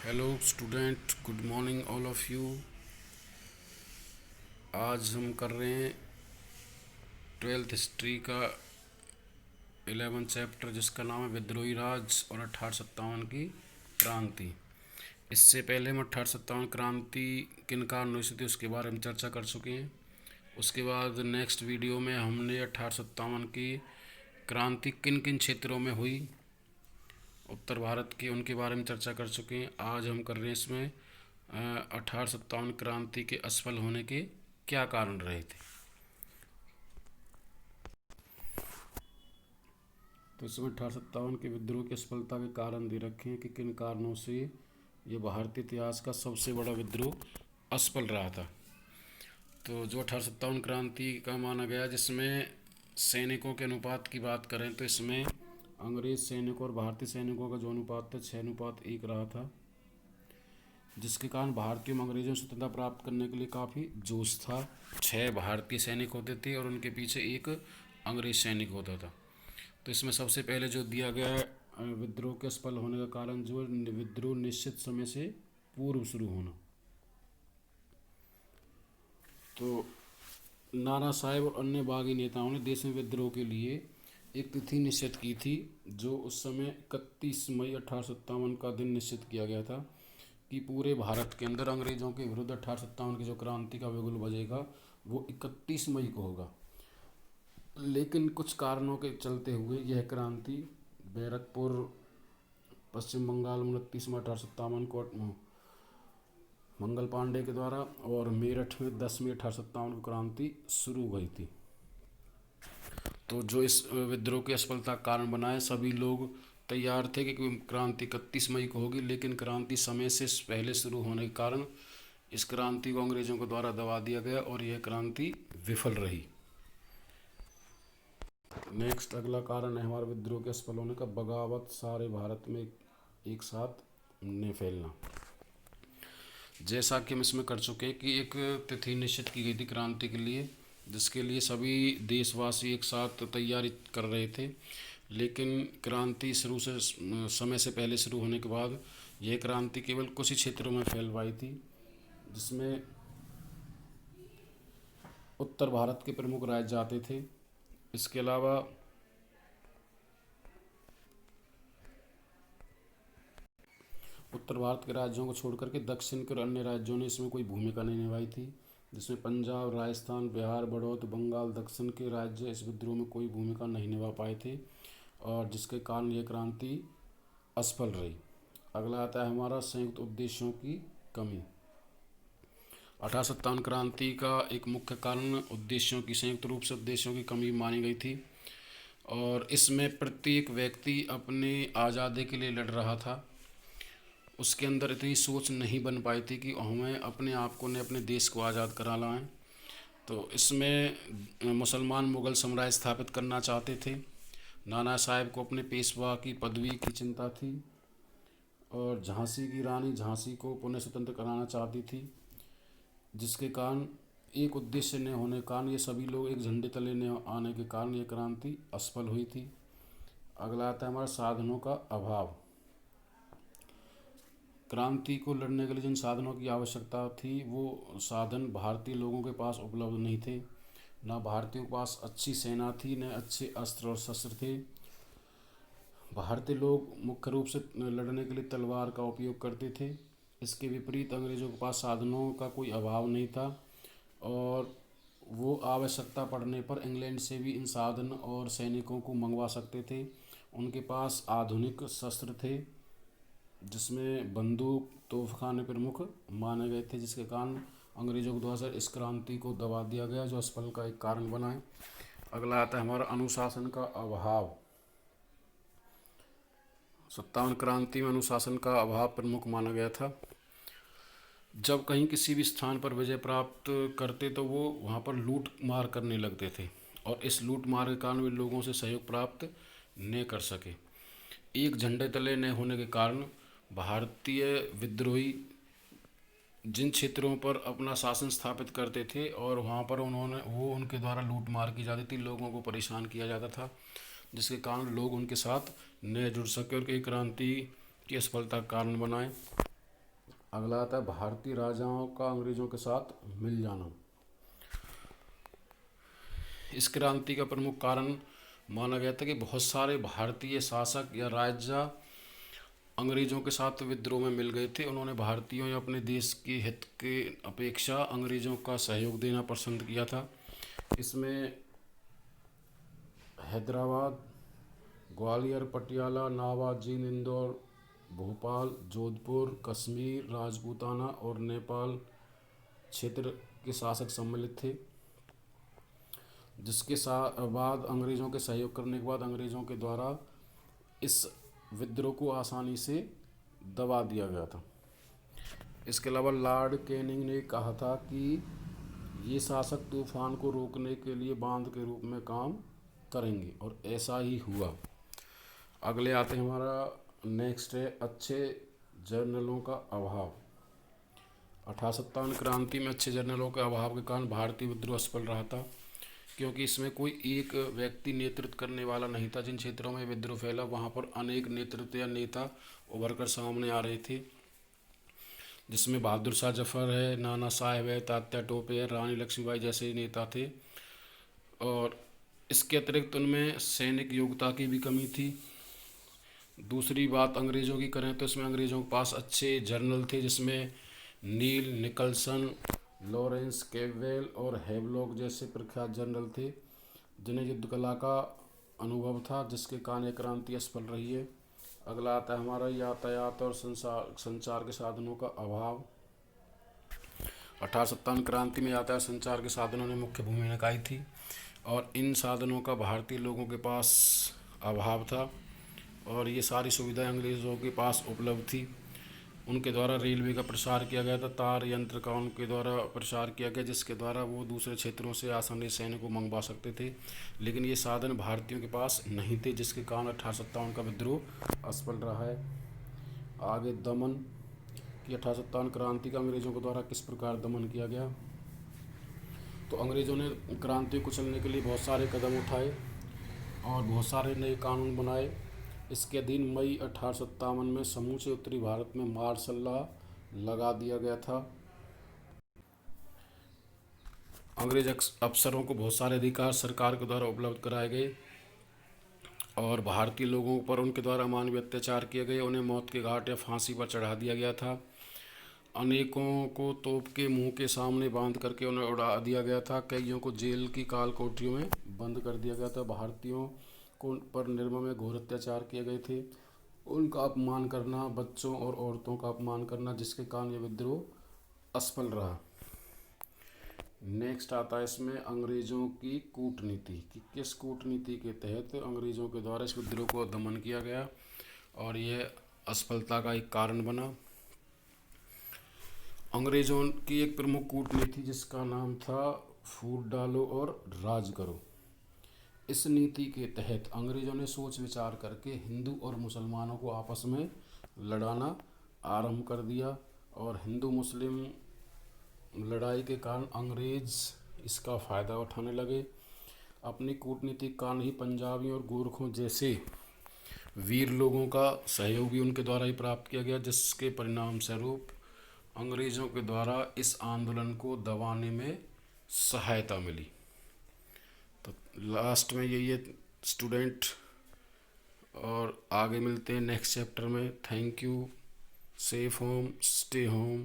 Hello student, good morning all of you. आज हम कर रहे हैं ट्वेल्थ हिस्ट्री का 11 चैप्टर, जिसका नाम है विद्रोही राज और 1857 की क्रांति। इससे पहले हम 1857 क्रांति किन कारणों से थी उसके बारे में चर्चा कर चुके हैं। उसके बाद नेक्स्ट वीडियो में हमने 1857 की क्रांति किन किन क्षेत्रों में हुई उत्तर भारत के, उनके बारे में चर्चा कर चुके हैं। आज हम कर रहे हैं इसमें 1857 क्रांति के असफल होने के क्या कारण रहे थे। तो इसमें 1857 के विद्रोह की असफलता के कारण दे रखे हैं कि किन कारणों से ये भारतीय इतिहास का सबसे बड़ा विद्रोह असफल रहा था। तो जो 1857 क्रांति का माना गया, जिसमें सैनिकों के अनुपात की बात करें तो इसमें अंग्रेज सैनिकों और भारतीय सैनिकों का जो अनुपात था 6:1 रहा था, जिसके कारण भारतीयों में अंग्रेजों से स्वतंत्रता प्राप्त करने के लिए काफ़ी जोश था। 6 भारतीय सैनिक होते थे और उनके पीछे एक अंग्रेज सैनिक होता था। तो इसमें सबसे पहले जो दिया गया है विद्रोह के असफल होने का कारण, जो विद्रोह निश्चित समय से पूर्व शुरू होना। तो नाना साहेब और अन्य बागी नेताओं ने देश में विद्रोह के लिए एक तिथि निश्चित की थी, जो उस समय 31 मई 1857 का दिन निश्चित किया गया था कि पूरे भारत के अंदर अंग्रेजों के विरुद्ध 1857 की जो क्रांति का बिगुल बजेगा वो 31 मई को होगा। लेकिन कुछ कारणों के चलते हुए यह क्रांति बैरकपुर पश्चिम बंगाल में 29 मई 1857 को मंगल पांडे के द्वारा और मेरठ में 10 मई 1857 को क्रांति शुरू हुई थी। तो जो इस विद्रोह की असफलता का कारण बना है, सभी लोग तैयार थे कि क्रांति 31 मई को होगी, लेकिन क्रांति समय से पहले शुरू होने के कारण इस क्रांति को अंग्रेजों के द्वारा दबा दिया गया और यह क्रांति विफल रही। नेक्स्ट अगला कारण है हमारे विद्रोह के असफल होने का, बगावत सारे भारत में एक साथ ने फैलना। जैसा कि हम इसमें कर चुके हैं कि एक तिथि निश्चित की गई थी क्रांति के लिए, जिसके लिए सभी देशवासी एक साथ तैयारी कर रहे थे। लेकिन क्रांति शुरू से समय से पहले शुरू होने के बाद यह क्रांति केवल कुछ ही क्षेत्रों में फैल पाई थी, जिसमें उत्तर भारत के प्रमुख राज्य आते थे। इसके अलावा उत्तर भारत के राज्यों को छोड़ करके दक्षिण के और अन्य राज्यों ने इसमें कोई भूमिका नहीं निभाई थी, जिसमें पंजाब, राजस्थान, बिहार, बड़ौदा, बंगाल, दक्षिण के राज्य इस विद्रोह में कोई भूमिका नहीं निभा पाए थे और जिसके कारण ये क्रांति असफल रही। अगला आता है हमारा संयुक्त उद्देश्यों की कमी। 1857 क्रांति का एक मुख्य कारण उद्देश्यों की, संयुक्त रूप से उद्देश्यों की कमी मानी गई थी और इसमें प्रत्येक व्यक्ति अपने आज़ादी के लिए लड़ रहा था। उसके अंदर इतनी सोच नहीं बन पाई थी कि हमें अपने आप को ने अपने देश को आज़ाद करा लाएं। तो इसमें मुसलमान मुग़ल साम्राज्य स्थापित करना चाहते थे। नाना साहेब को अपने पेशवा की पदवी की चिंता थी और झांसी की रानी झांसी को पुनः स्वतंत्र कराना चाहती थी, जिसके कारण एक उद्देश्य न होने के कारण ये सभी लोग एक झंडे तले न आने के कारण ये क्रांति असफल हुई थी। अगला आता है हमारा साधनों का अभाव। क्रांति को लड़ने के लिए जिन साधनों की आवश्यकता थी वो साधन भारतीय लोगों के पास उपलब्ध नहीं थे। न भारतीयों के पास अच्छी सेना थी, न अच्छे अस्त्र और शस्त्र थे। भारतीय लोग मुख्य रूप से लड़ने के लिए तलवार का उपयोग करते थे। इसके विपरीत अंग्रेज़ों के पास साधनों का कोई अभाव नहीं था और वो आवश्यकता पड़ने पर इंग्लैंड से भी इन साधन और सैनिकों को मंगवा सकते थे। उनके पास आधुनिक शस्त्र थे, जिसमें बंदूक, तोपखाने प्रमुख माने गए थे, जिसके कारण अंग्रेज़ों के द्वारा इस क्रांति को दबा दिया गया, जो असफल का एक कारण बना है। अगला आता है हमारा अनुशासन का अभाव। 57 क्रांति में अनुशासन का अभाव प्रमुख माना गया था। जब कहीं किसी भी स्थान पर विजय प्राप्त करते तो वो वहाँ पर लूट मार करने लगते थे और इस लूट मार के कारण वे लोगों से सहयोग प्राप्त न कर सके। एक झंडे तले न होने के कारण भारतीय विद्रोही जिन क्षेत्रों पर अपना शासन स्थापित करते थे और वहाँ पर उनके द्वारा लूट मार की जाती थी, लोगों को परेशान किया जाता था, जिसके कारण लोग उनके साथ न जुड़ सके और कई क्रांति की असफलता का कारण बनाए। अगला आता है भारतीय राजाओं का अंग्रेजों के साथ मिल जाना। इस क्रांति का प्रमुख कारण माना गया था कि बहुत सारे भारतीय शासक या राजा अंग्रेजों के साथ विद्रोह में मिल गए थे। उन्होंने भारतीयों या अपने देश के हित के अपेक्षा अंग्रेजों का सहयोग देना पसंद किया था। इसमें हैदराबाद, ग्वालियर, पटियाला, नावा, जींद, इंदौर, भोपाल, जोधपुर, कश्मीर, राजपूताना और नेपाल क्षेत्र के शासक सम्मिलित थे। जिसके बाद अंग्रेज़ों के सहयोग करने के बाद अंग्रेज़ों के द्वारा इस विद्रोह को आसानी से दबा दिया गया था। इसके अलावा लॉर्ड कैनिंग ने कहा था कि ये शासक तूफान को रोकने के लिए बांध के रूप में काम करेंगे, और ऐसा ही हुआ। अगले आते हैं, हमारा नेक्स्ट है अच्छे जर्नलों का अभाव। 1857 क्रांति में अच्छे जर्नलों के अभाव के कारण भारतीय विद्रोह असफल रहा था, क्योंकि इसमें कोई एक व्यक्ति नेतृत्व करने वाला नहीं था। जिन क्षेत्रों में विद्रोह फैला वहाँ पर अनेक नेतृत्व या नेता उभर कर सामने आ रहे थे, जिसमें बहादुर शाह जफर है, नाना साहेब है, तात्या टोपे है, रानी लक्ष्मीबाई जैसे नेता थे। और इसके अतिरिक्त उनमें सैनिक योग्यता की भी कमी थी। दूसरी बात अंग्रेज़ों की करें तो इसमें अंग्रेज़ों के पास अच्छे जर्नल थे, जिसमें नील, निकलसन, लॉरेंस, कैपवेल और हैवलॉक जैसे प्रख्यात जनरल थे, जिन्हें युद्ध कला का अनुभव था, जिसके कारण ये क्रांति असफल रही है। अगला आता है हमारा यातायात और संचार के साधनों का अभाव। 1857 क्रांति में यातायात संचार के साधनों ने मुख्य भूमिका निभाई थी, और इन साधनों का भारतीय लोगों के पास अभाव था, और ये सारी सुविधाएं अंग्रेज़ों के पास उपलब्ध थी। उनके द्वारा रेलवे का प्रसार किया गया था, तार यंत्र का उनके द्वारा प्रसार किया गया, जिसके द्वारा वो दूसरे क्षेत्रों से आसानी से सैनिक को मंगवा सकते थे। लेकिन ये साधन भारतीयों के पास नहीं थे, जिसके कारण 1857 का विद्रोह असफल रहा है। आगे दमन की 1857 क्रांति का अंग्रेज़ों के द्वारा किस प्रकार दमन किया गया। तो अंग्रेज़ों ने क्रांति को कुचलने के लिए बहुत सारे कदम उठाए और बहुत सारे नए कानून बनाए। इसके अधीन मई 1857 में समूचे उत्तरी भारत में मार्शल लॉ लगा दिया गया था। अंग्रेज अफसरों को बहुत सारे अधिकार सरकार के द्वारा उपलब्ध कराए गए, और भारतीय लोगों पर उनके द्वारा अमानवीय अत्याचार किए गए। उन्हें मौत के घाट या फांसी पर चढ़ा दिया गया था। अनेकों को तोप के मुंह के सामने बांध करके उन्हें उड़ा दिया गया था। कईयों को जेल की काल कोठरियों में बंद कर दिया गया था। भारतीयों को पर निर्मम में घोर अत्याचार किए गए थे। उनका अपमान करना, बच्चों और औरतों का अपमान करना, जिसके कारण ये विद्रोह असफल रहा। नेक्स्ट आता है इसमें अंग्रेज़ों की कूटनीति, कि किस कूटनीति के तहत अंग्रेज़ों के द्वारा इस विद्रोह को दमन किया गया और यह असफलता का एक कारण बना। अंग्रेज़ों की एक प्रमुख कूटनीति जिसका नाम था फूट डालो और राज करो। इस नीति के तहत अंग्रेज़ों ने सोच विचार करके हिंदू और मुसलमानों को आपस में लड़ाना आरंभ कर दिया, और हिंदू मुस्लिम लड़ाई के कारण अंग्रेज़ इसका फ़ायदा उठाने लगे। अपनी कूटनीति के कारण ही पंजाबियों और गोरखों जैसे वीर लोगों का सहयोग भी उनके द्वारा ही प्राप्त किया गया, जिसके परिणाम स्वरूप अंग्रेज़ों के द्वारा इस आंदोलन को दबाने में सहायता मिली। तो लास्ट में यही है स्टूडेंट, और आगे मिलते हैं नेक्स्ट चैप्टर में। Thank you. Safe home, stay home.